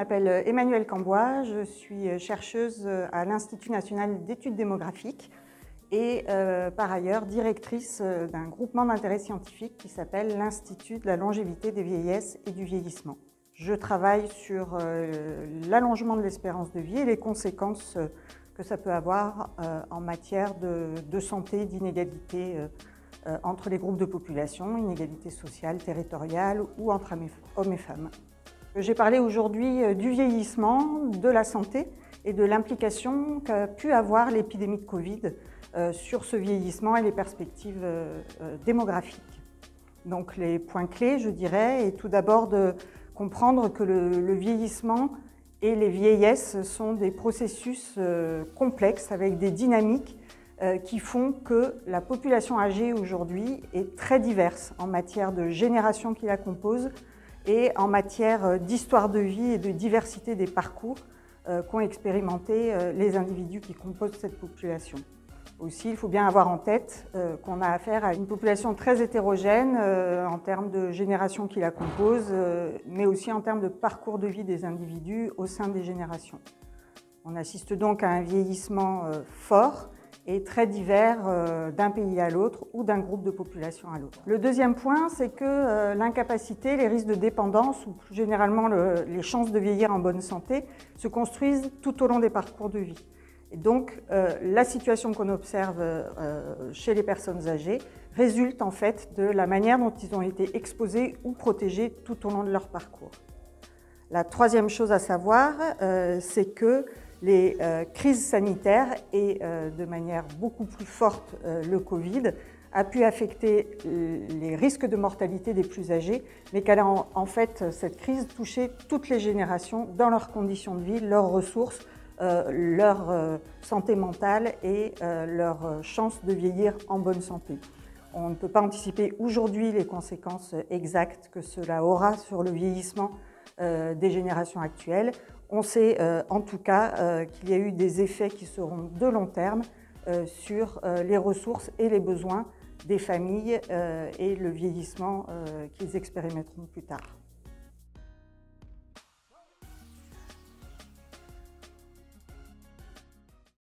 m'appelle Emmanuelle Cambois, je suis chercheuse à l'Institut national d'études démographiques et par ailleurs directrice d'un groupement d'intérêt scientifique qui s'appelle l'Institut de la longévité des vieillesses et du vieillissement. Je travaille sur l'allongement de l'espérance de vie et les conséquences que ça peut avoir en matière de santé, d'inégalité entre les groupes de population, inégalité sociale, territoriale ou entre hommes et femmes. J'ai parlé aujourd'hui du vieillissement, de la santé et de l'implication qu'a pu avoir l'épidémie de Covid sur ce vieillissement et les perspectives démographiques. Donc les points clés, je dirais, est tout d'abord de comprendre que le vieillissement et les vieillesses sont des processus complexes avec des dynamiques qui font que la population âgée aujourd'hui est très diverse en matière de génération qui la compose et en matière d'histoire de vie et de diversité des parcours qu'ont expérimenté les individus qui composent cette population. Aussi, il faut bien avoir en tête qu'on a affaire à une population très hétérogène en termes de génération qui la compose, mais aussi en termes de parcours de vie des individus au sein des générations. On assiste donc à un vieillissement fort et très divers d'un pays à l'autre ou d'un groupe de population à l'autre. Le deuxième point, c'est que l'incapacité, les risques de dépendance ou plus généralement les chances de vieillir en bonne santé se construisent tout au long des parcours de vie. Et donc la situation qu'on observe chez les personnes âgées résulte en fait de la manière dont ils ont été exposés ou protégés tout au long de leur parcours. La troisième chose à savoir, c'est que les crises sanitaires et de manière beaucoup plus forte le Covid a pu affecter les risques de mortalité des plus âgés, mais qu'elle a en fait cette crise touché toutes les générations dans leurs conditions de vie, leurs ressources, leur santé mentale et leur chance de vieillir en bonne santé. On ne peut pas anticiper aujourd'hui les conséquences exactes que cela aura sur le vieillissement des générations actuelles. On sait en tout cas qu'il y a eu des effets qui seront de long terme sur les ressources et les besoins des familles et le vieillissement qu'ils expérimenteront plus tard.